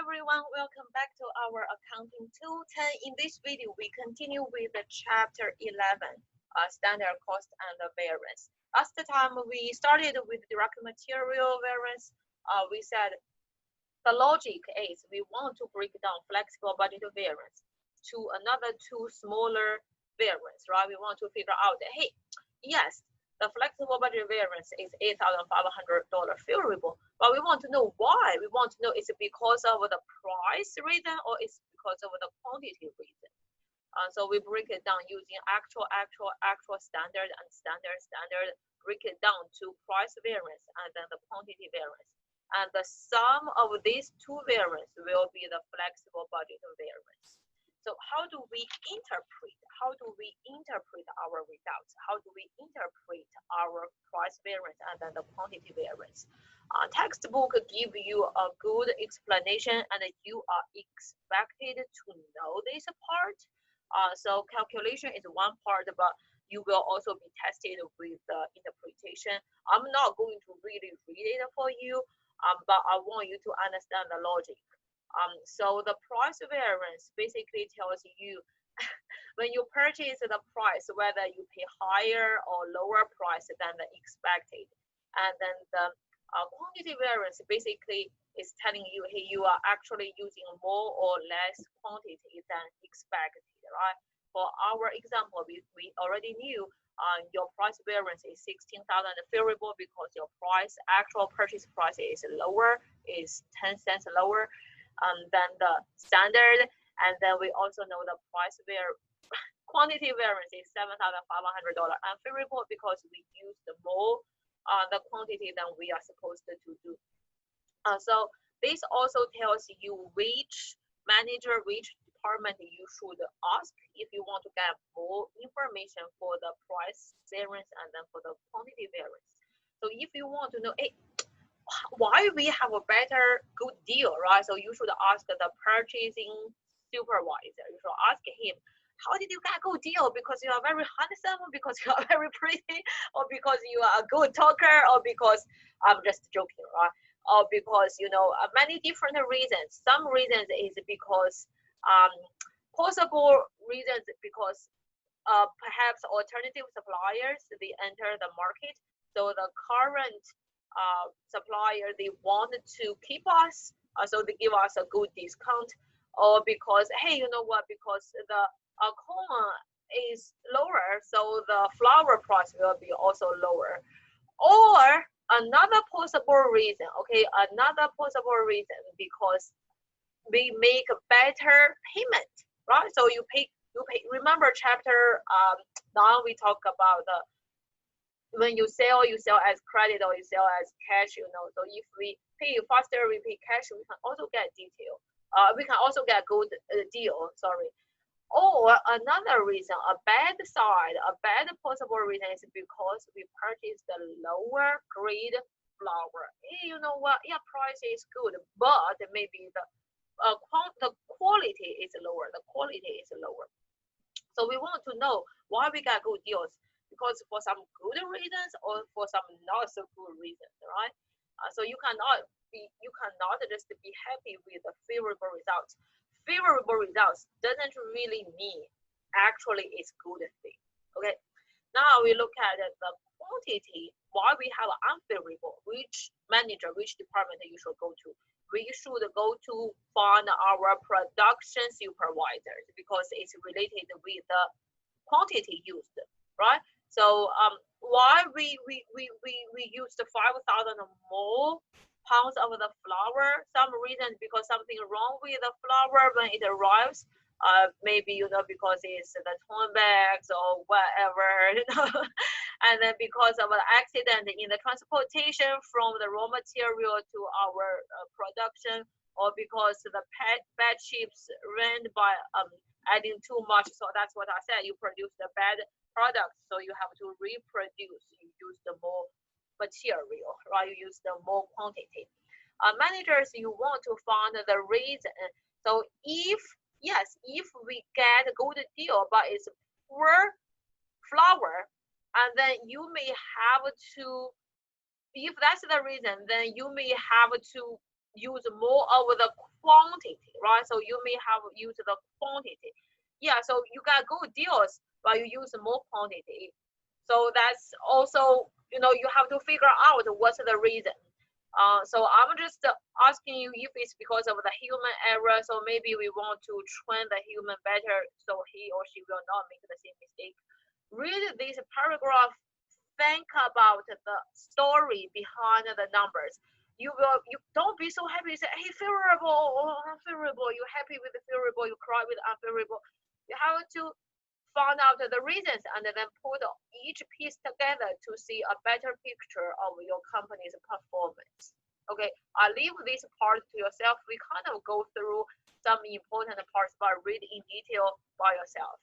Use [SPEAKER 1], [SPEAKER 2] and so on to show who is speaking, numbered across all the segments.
[SPEAKER 1] everyone, welcome back to our Accounting 210. In this video, we continue with the chapter 11, standard cost and the variance. Last time we started with direct material variance. We said the logic is we want to break down flexible budget variance to another two smaller variance, right? We want to figure out that, hey, yes, the flexible budget variance is $8,500 favorable, but we want to know why. We want to know is it because of the price reason or is it because of the quantity reason. So we break it down using actual, standard, and standard, break it down to price variance and then the quantity variance. And the sum of these two variants will be the flexible budget variance. So how do we interpret our results? How do we interpret our price variance and then the quantity variance? Textbook give you a good explanation and you are expected to know this part. So calculation is one part, but you will also be tested with the interpretation. I'm not going to really read it for you, but I want you to understand the logic. So the price variance basically tells you when you purchase the price, whether you pay higher or lower price than the expected. And then the quantity variance basically is telling you, hey, you are actually using more or less quantity than expected, right? For our example, we already knew your price variance is 16,000 favorable because your actual purchase price is lower, is 10 cents lower than the standard. And then we also know the quantity variance is $7,500 unfavorable because we used more the quantity than we are supposed to do. So this also tells you which manager, which department you should ask if you want to get more information for the price variance and then for the quantity variance. So if you want to know, hey, why we have a better good deal, right? So you should ask the purchasing supervisor. You should ask him, how did you get a good deal? Because you are very handsome, because you are very pretty, or because you are a good talker, or because I'm just joking, right? Or because many different reasons. Some reasons is because possible reasons because perhaps alternative suppliers they enter the market, so the current supplier they want to keep us, so they give us a good discount, or because hey, you know what? Because the corn is lower, so the flour price will be also lower. Or another possible reason, okay, because we make a better payment, right? So you pay. Remember chapter 9 we talk about the when you sell as credit or you sell as cash, so if we pay faster, we pay cash, we can also get we can also get good deal, sorry. Or another reason, a bad possible reason is because we purchased the lower grade flour. Hey, you know what? Yeah, price is good, but maybe the quality is lower. So we want to know why we got good deals, because for some good reasons or for some not so good reasons, right? So you cannot just be happy with the favorable results. Favorable results doesn't really mean actually it's good thing. Okay. Now we look at the quantity. Why we have unfavorable? Which manager, which department you should go to? We should go to find our production supervisors because it's related with the quantity used, right? So why we used 5,000 more pounds of the flour? Some reason because something wrong with the flour when it arrives. Maybe because it's the torn bags or whatever, and then because of an accident in the transportation from the raw material to our production, or because the bad chips ran by adding too much. So that's what I said. You produce the bad product, so you have to reproduce. You use the more material, right? You use the more quantity. Managers, you want to find the reason. So if we get a good deal, but it's poor flour, and then you may have to, if that's the reason, then you may have to use more of the quantity, right? So you may have used the quantity. Yeah, so you got good deals, but you use more quantity. So that's also, you have to figure out what's the reason. So I'm just asking you if it's because of the human error. So maybe we want to train the human better so he or she will not make the same mistake. Read this paragraph, think about the story behind the numbers. You don't be so happy. You say, hey, favorable or unfavorable. You're happy with the favorable, you cry with unfavorable. You have to find out the reasons and then put each piece together to see a better picture of your company's performance. Okay, I leave this part to yourself. We kind of go through some important parts, but read in detail by yourself.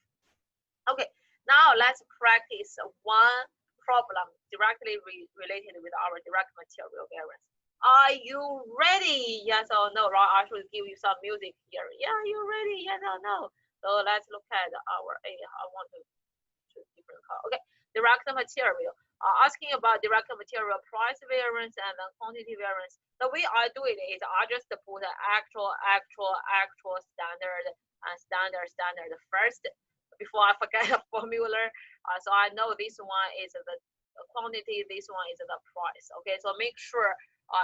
[SPEAKER 1] Okay, now let's practice one problem directly related with our direct material variance. Are you ready? Yes or no? Right, I should give you some music here. Yeah, you ready? Yes or no? So let's look at our A. I want to choose different color. Okay, direct material. Asking about direct material price variance and quantity variance. The way I do it is I just put actual, standard, and standard first before I forget the formula. So I know this one is the quantity, this one is the price. Okay, so make sure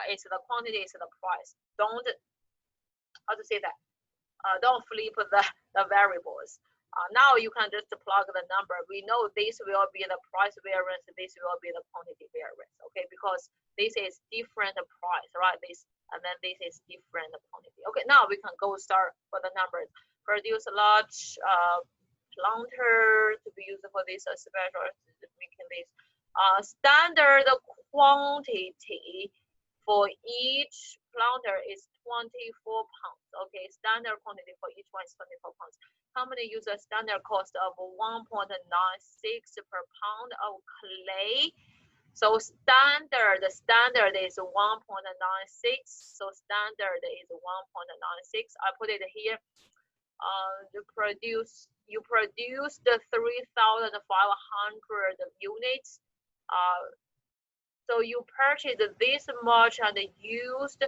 [SPEAKER 1] it's the quantity, it's the price. Don't, how to say that? Don't flip the variables. Now you can just plug the number. We know this will be the price variance, this will be the quantity variance, okay? Because this is different price, right? This, and then this is different quantity. Okay, now we can go start for the numbers. Produce a large planter to be used for this special, making this standard quantity for each planter is 24 pounds. Okay, standard quantity for each one is 24 pounds. Company uses a standard cost of 1.96 per pound of clay. So standard is 1.96. So standard is 1.96. I put it here. You produce the 3,500 units. So you purchase this much and used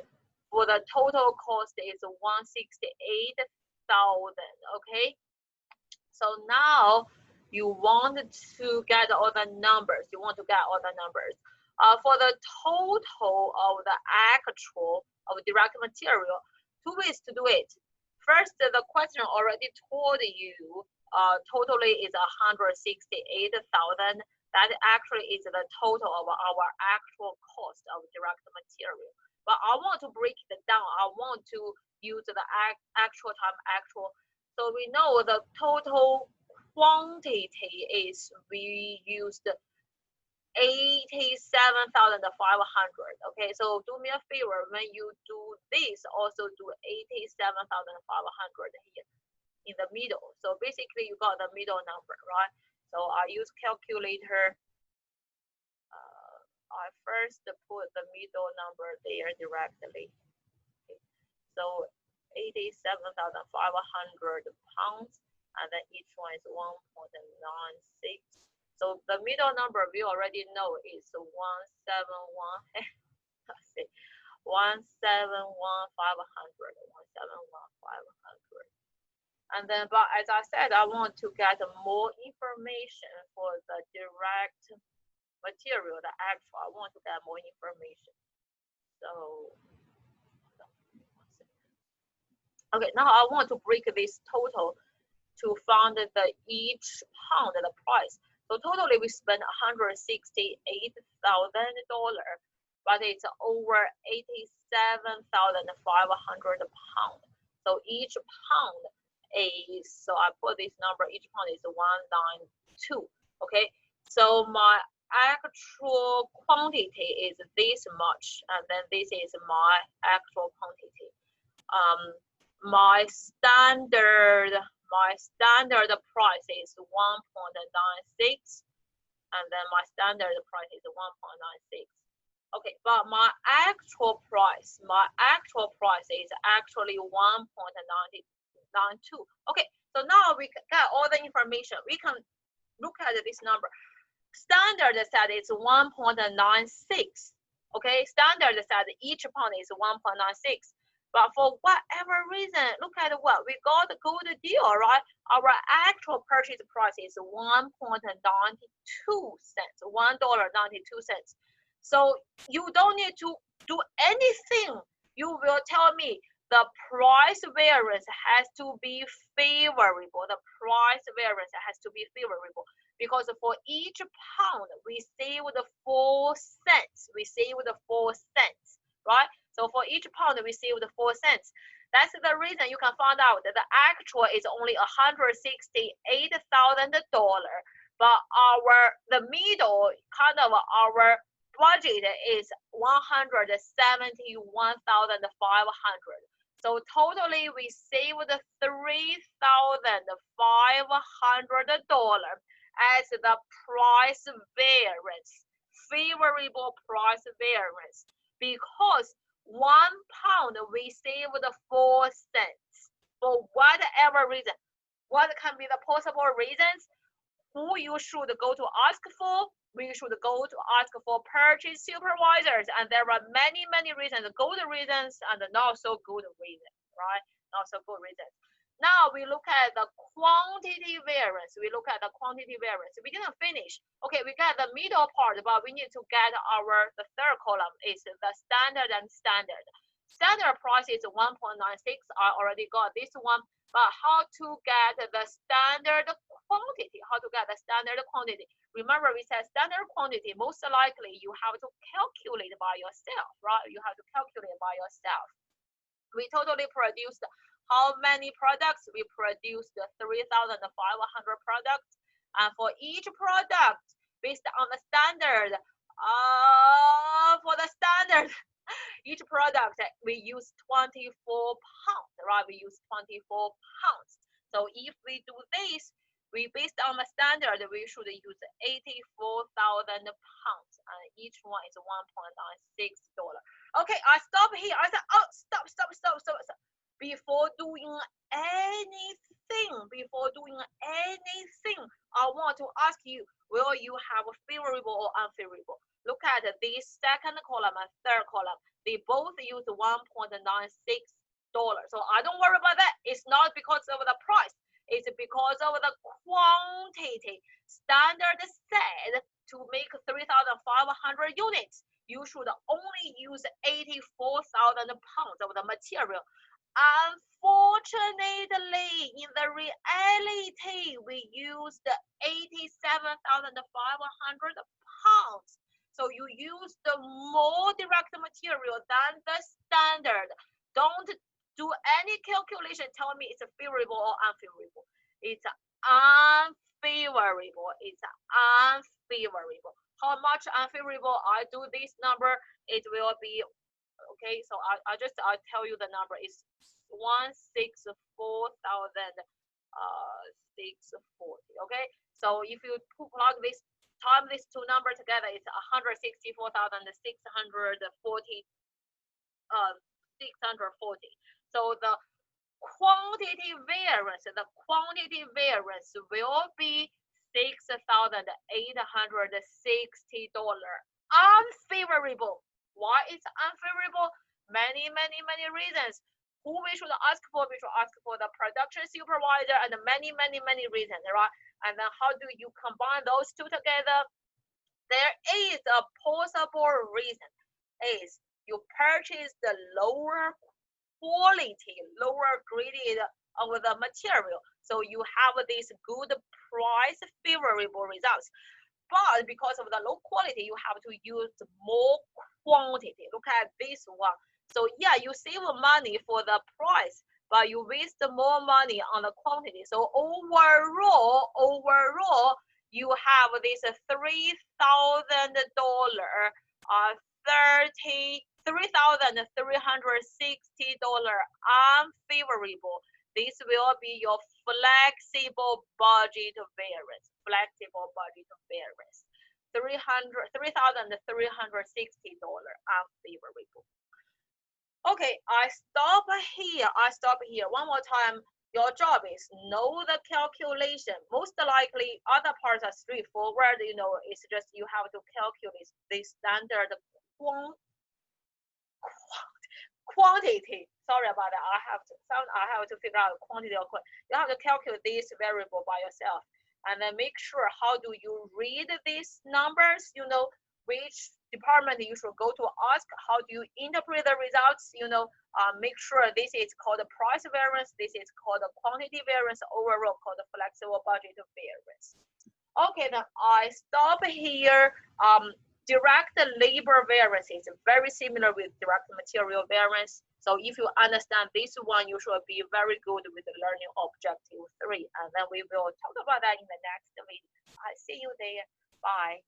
[SPEAKER 1] for the total cost is 168,000. Okay, so now you want to get all the numbers. For the total of the actual of direct material, two ways to do it. First, the question already told you totally is 168,000. That actually is the total of our actual cost of direct material. But I want to break it down. I want to use the actual time actual. So we know the total quantity is, we used 87,500. Okay, so do me a favor, when you do this, also do 87,500 here in the middle. So basically you got the middle number, right? So I use calculator. I first put the middle number there directly. Okay. So 87,500 pounds, and then each one is 1.96. So the middle number we already know is 171. Let's see, 171,500. And then, but as I said, I want to get more information for the direct material, the actual. I want to get more information. So, okay, now I want to break this total to find the each pound, the price. So totally we spent $168,000, but it's over 87,500 pounds. So each pound is, so I put this number, each pound is 192. Okay, so my actual quantity is this much, and then this is my actual quantity. My standard price is 1.96, and then my standard price is 1.96. Okay, but my actual price is actually 1.92. Okay, so now we got all the information. We can look at this number. Standard said it's 1.96. Okay, standard said each pound is 1.96. But for whatever reason, look at what we got a good deal, right? Our actual purchase price is 1.92 cents, $1.92. So you don't need to do anything. You will tell me the price variance has to be favorable. The price variance has to be favorable because for each pound we saved 4 cents. We saved 4 cents, right? So for each pound we saved 4 cents. That's the reason you can find out that the actual is only $168,000, but the middle kind of our budget is 171,500. So totally we saved $3,500 as the price variance, favorable price variance, because 1 pound we saved 4 cents for whatever reason. What can be the possible reasons? Who you should go to ask for? We should go to ask for purchase supervisors, and there are many reasons, good reasons and not so good reasons, right? Not so good reasons. Now we look at the quantity variance. We look at the quantity variance. We didn't finish. Okay, we got the middle part, but we need to get the third column is the standard and standard. Standard price is 1.96. I already got this one. But how to get the standard quantity? How to get the standard quantity? Remember, we said standard quantity. Most likely, you have to calculate by yourself, right? You have to calculate by yourself. We totally produced how many products? We produced 3,500 products, and for each product, based on the standard, for the standard. Each product we use 24 pounds, right? We use 24 pounds. So if we do this, we based on the standard, we should use 84,000 pounds, and each one is $1.96. Okay, I stop here. I said, oh, stop. Before doing anything, I want to ask you, will you have favorable or unfavorable? Look at this second column and third column. They both use $1.96. So I don't worry about that. It's not because of the price. It's because of the quantity. Standard said to make 3,500 units, you should only use 84,000 pounds of the material. Unfortunately, in the reality, we used 87,500 pounds. So you use the more direct material than the standard. Don't do any calculation. Tell me it's favorable or unfavorable. It's unfavorable. It's unfavorable. How much unfavorable? I do this number. It will be okay. So I'll tell you the number is 164,640. Okay. So if you plug this. Time these two numbers together, it's 164,640. 640. So the quantity variance will be $6,860. Unfavorable. Why it's unfavorable? Many reasons. Who we should ask for? We should ask for the production supervisor, and many reasons, right? And then how do you combine those two together? There is a possible reason is you purchase the lower quality, lower graded of the material. So you have this good price favorable results. But because of the low quality, you have to use more quantity. Look at this one. So yeah, you save money for the price, but you waste more money on the quantity. So overall, you have this $3,360 unfavorable. This will be your flexible budget variance. $3,360 unfavorable. Okay, I stop here. One more time. Your job is know the calculation. Most likely, other parts are straightforward. It's just you have to calculate the standard quantity. Sorry I have to figure out quantity or you have to calculate this variable by yourself, and then make sure how do you read these numbers. You know which department you should go to ask. How do you interpret the results? Make sure this is called the price variance. This is called the quantity variance. Overall called the flexible budget variance. Okay, then I stop here. Direct labor variance is very similar with direct material variance. So if you understand this one, you should be very good with the learning objective 3. And then we will talk about that in the next video. I see you there. Bye.